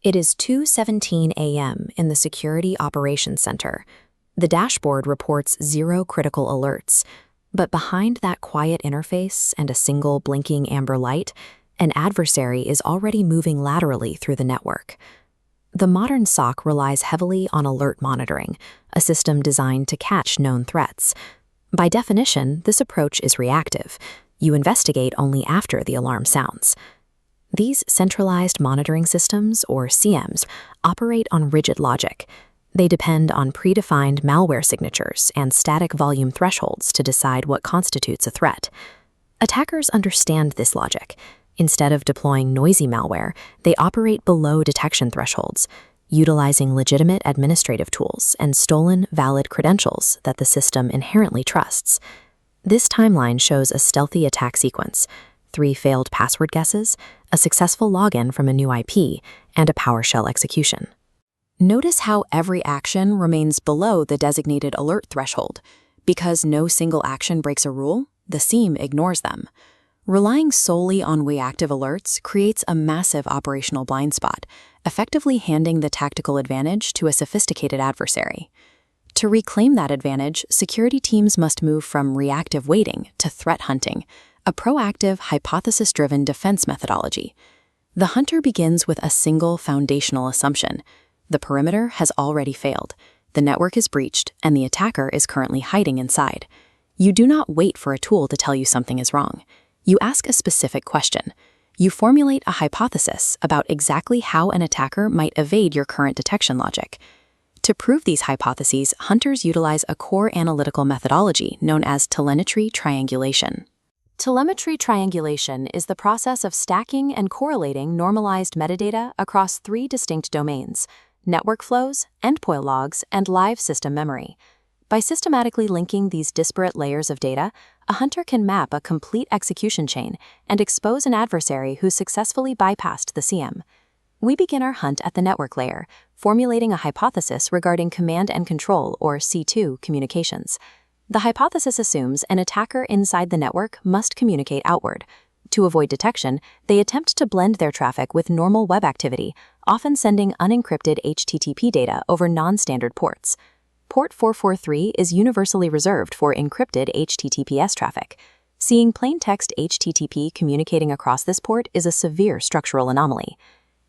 It is 2:17 a.m. in the Security Operations Center. The dashboard reports 0 critical alerts, but behind that quiet interface and a single blinking amber light, an adversary is already moving laterally through the network. The modern SOC relies heavily on alert monitoring, a system designed to catch known threats. By definition, this approach is reactive. You investigate only after the alarm sounds. These centralized monitoring systems, or SIEMs, operate on rigid logic. They depend on predefined malware signatures and static volume thresholds to decide what constitutes a threat. Attackers understand this logic. Instead of deploying noisy malware, they operate below detection thresholds, utilizing legitimate administrative tools and stolen, valid credentials that the system inherently trusts. This timeline shows a stealthy attack sequence: 3 failed password guesses, a successful login from a new IP, and a PowerShell execution. Notice how every action remains below the designated alert threshold. Because no single action breaks a rule, the SIEM ignores them. Relying solely on reactive alerts creates a massive operational blind spot, effectively handing the tactical advantage to a sophisticated adversary. To reclaim that advantage, security teams must move from reactive waiting to threat hunting, a proactive, hypothesis-driven defense methodology. The hunter begins with a single foundational assumption: the perimeter has already failed, the network is breached, and the attacker is currently hiding inside. You do not wait for a tool to tell you something is wrong. You ask a specific question. You formulate a hypothesis about exactly how an attacker might evade your current detection logic. To prove these hypotheses, hunters utilize a core analytical methodology known as telemetry triangulation. Telemetry triangulation is the process of stacking and correlating normalized metadata across 3 distinct domains: network flows, endpoint logs, and live system memory. By systematically linking these disparate layers of data, a hunter can map a complete execution chain and expose an adversary who successfully bypassed the SIEM. We begin our hunt at the network layer, formulating a hypothesis regarding command and control, or C2, communications. The hypothesis assumes an attacker inside the network must communicate outward. To avoid detection, they attempt to blend their traffic with normal web activity, often sending unencrypted HTTP data over non-standard ports. Port 443 is universally reserved for encrypted HTTPS traffic. Seeing plain-text HTTP communicating across this port is a severe structural anomaly.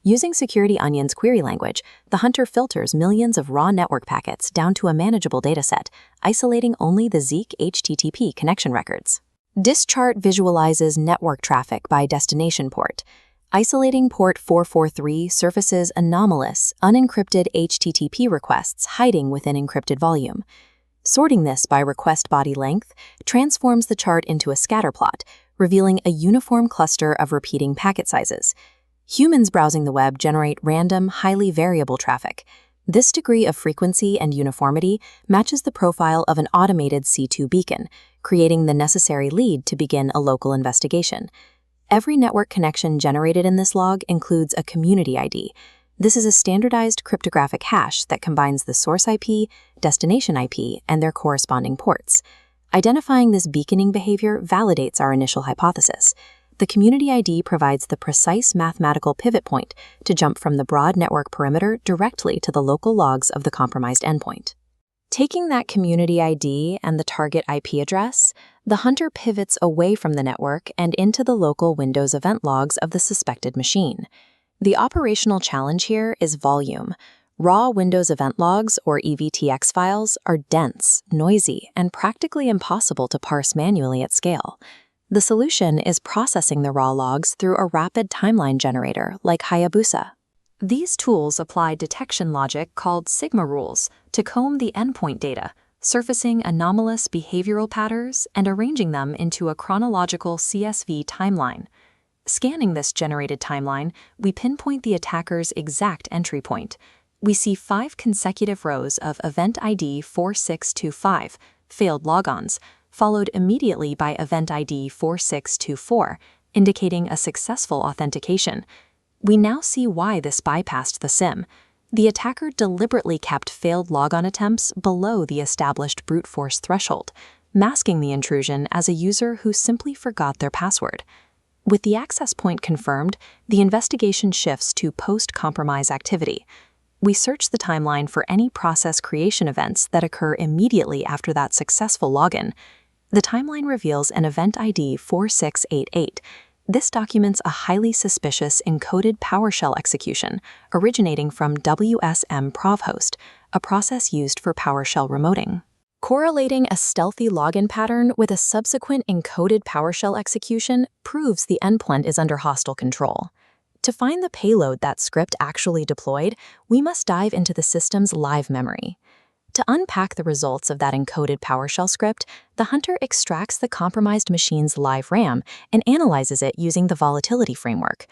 Using Security Onion's query language, the hunter filters millions of raw network packets down to a manageable dataset, isolating only the Zeek HTTP connection records. This chart visualizes network traffic by destination port. Isolating port 443 surfaces anomalous, unencrypted HTTP requests hiding within encrypted volume. Sorting this by request body length transforms the chart into a scatterplot, revealing a uniform cluster of repeating packet sizes. Humans browsing the web generate random, highly variable traffic. This degree of frequency and uniformity matches the profile of an automated C2 beacon, creating the necessary lead to begin a local investigation. Every network connection generated in this log includes a community ID. This is a standardized cryptographic hash that combines the source IP, destination IP, and their corresponding ports. Identifying this beaconing behavior validates our initial hypothesis. The community ID provides the precise mathematical pivot point to jump from the broad network perimeter directly to the local logs of the compromised endpoint. Taking that community ID and the target IP address, the hunter pivots away from the network and into the local Windows event logs of the suspected machine. The operational challenge here is volume. Raw Windows event logs, or EVTX files, are dense, noisy, and practically impossible to parse manually at scale. The solution is processing the raw logs through a rapid timeline generator like Hayabusa. These tools apply detection logic called Sigma rules to comb the endpoint data, surfacing anomalous behavioral patterns and arranging them into a chronological CSV timeline. Scanning this generated timeline, we pinpoint the attacker's exact entry point. We see 5 consecutive rows of event ID 4625, failed logons, followed immediately by event ID 4624, indicating a successful authentication. We now see why this bypassed the SIEM. The attacker deliberately kept failed logon attempts below the established brute force threshold, masking the intrusion as a user who simply forgot their password. With the access point confirmed, the investigation shifts to post-compromise activity. We search the timeline for any process creation events that occur immediately after that successful login. The timeline reveals an event ID 4688. This documents a highly suspicious encoded PowerShell execution originating from WSM Provhost, a process used for PowerShell remoting. Correlating a stealthy login pattern with a subsequent encoded PowerShell execution proves the endpoint is under hostile control. To find the payload that script actually deployed, we must dive into the system's live memory. To unpack the results of that encoded PowerShell script, the hunter extracts the compromised machine's live RAM and analyzes it using the volatility framework.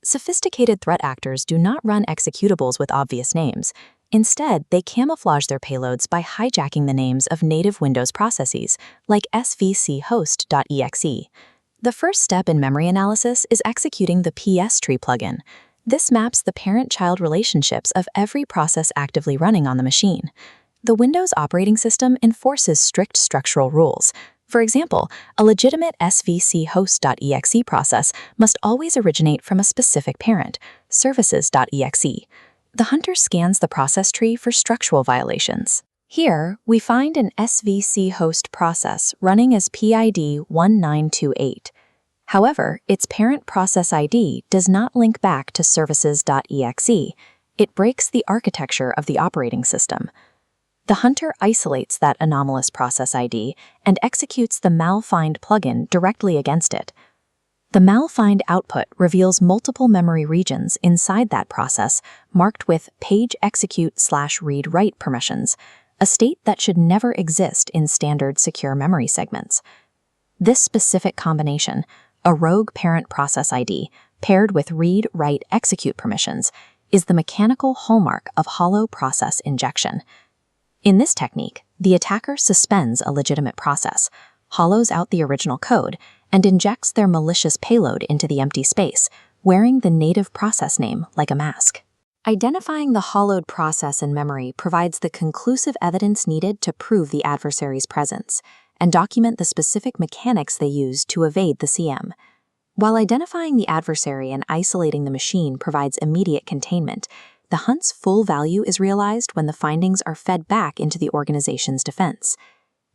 Sophisticated threat actors do not run executables with obvious names. Instead, they camouflage their payloads by hijacking the names of native Windows processes, like svchost.exe. The first step in memory analysis is executing the PS-tree plugin. This maps the parent-child relationships of every process actively running on the machine. The Windows operating system enforces strict structural rules. For example, a legitimate svchost.exe process must always originate from a specific parent, services.exe. The hunter scans the process tree for structural violations. Here, we find an svchost process running as PID 1928. However, its parent process ID does not link back to services.exe. It breaks the architecture of the operating system. The hunter isolates that anomalous process ID and executes the malfind plugin directly against it. The malfind output reveals multiple memory regions inside that process marked with page execute/read-write permissions, a state that should never exist in standard secure memory segments. This specific combination, a rogue parent process ID paired with read-write-execute permissions, is the mechanical hallmark of hollow process injection. In this technique, the attacker suspends a legitimate process, hollows out the original code, and injects their malicious payload into the empty space, wearing the native process name like a mask. Identifying the hollowed process in memory provides the conclusive evidence needed to prove the adversary's presence and document the specific mechanics they use to evade the SIEM. While identifying the adversary and isolating the machine provides immediate containment, the hunt's full value is realized when the findings are fed back into the organization's defense.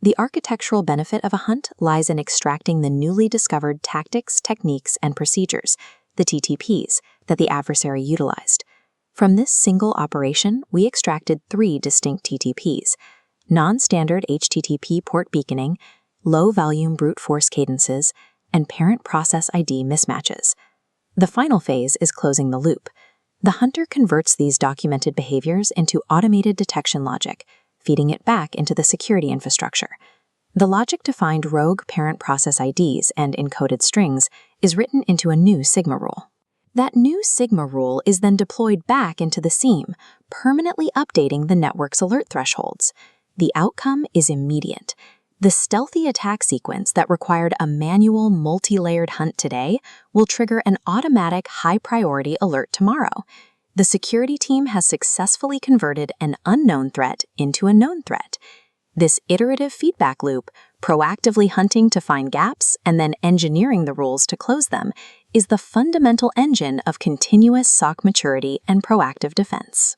The architectural benefit of a hunt lies in extracting the newly discovered tactics, techniques, and procedures, the TTPs, that the adversary utilized. From this single operation, we extracted 3 distinct TTPs: non-standard HTTP port beaconing, low-volume brute force cadences, and parent process ID mismatches. The final phase is closing the loop. The hunter converts these documented behaviors into automated detection logic, feeding it back into the security infrastructure. The logic to find rogue parent process IDs and encoded strings is written into a new Sigma rule. That new Sigma rule is then deployed back into the SIEM, permanently updating the network's alert thresholds. The outcome is immediate. The stealthy attack sequence that required a manual, multi-layered hunt today will trigger an automatic, high-priority alert tomorrow. The security team has successfully converted an unknown threat into a known threat. This iterative feedback loop, proactively hunting to find gaps and then engineering the rules to close them, is the fundamental engine of continuous SOC maturity and proactive defense.